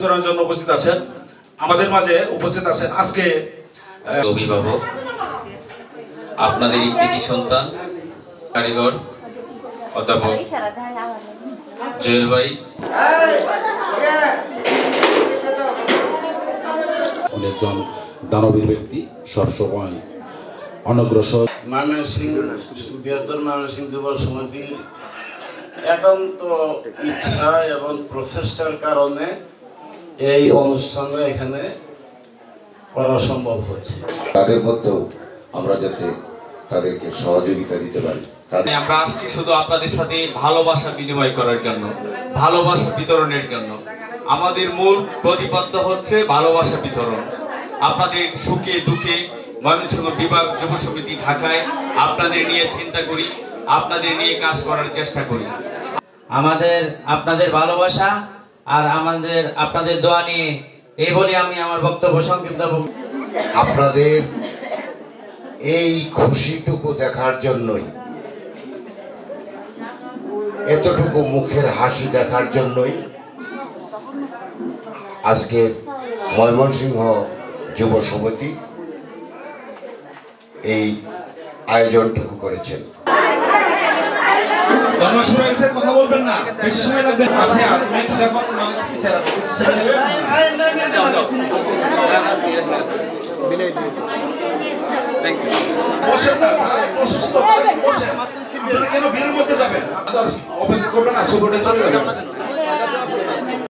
করার জন্য উপস্থিত আছেন। আমাদের মাঝে উপস্থিত আছেন আজকে অভিভাবক, আপনাদের কৃতি সন্তান, কারিগর অধ্যাপক জুয়েল ভাই, অনেকজন দানবীর ব্যক্তি, সবসময় অনগ্রসর। ময়মনসিংহ বৃহত্তর ময়মনসিংহ যুব সমিতির একান্ত ইচ্ছা এবং প্রচেষ্টার কারণে এই অনুষ্ঠানটা এখানে করা সম্ভব হচ্ছে। তাদের মধ্যেও আমরা যাতে তাদেরকে সহযোগিতা দিতে পারি। আমরা আসছি শুধু আপনাদের সাথে ভালোবাসা বিনিময় করার জন্য, ভালোবাসা বিতরণের জন্য। আমাদের মূল প্রতিপাদ্য হচ্ছে ভালোবাসা বিতরণ। আপনাদের সুখে দুঃখে ময়মনসিংহ বিভাগ যুব সমিতি ঢাকায় আপনাদের নিয়ে চিন্তা করি, আপনাদের নিয়ে কাজ করার চেষ্টা করি। আমাদের আপনাদের ভালোবাসা আর আপনাদের দোয়া নিয়ে এই বলে আমি আমার বক্তব্য সংক্ষিপ্ত। আপনাদের এই খুশিটুকু দেখার জন্যই, এতটুকু মুখের হাসি দেখার জন্যই আজকে ময়মনসিংহ যুব সমিতি এই আয়োজনটুকু করেছেন। কথা বলবেন না, বেশি সময় লাগবে। আছে তুমি একটু দেখো, বসেন না, অসুস্থ বসেন। আপনারা কেন ভিড়ের মধ্যে যাবেন? অপেক্ষা করবেন না, সুবর্ণে চলে যাবেন।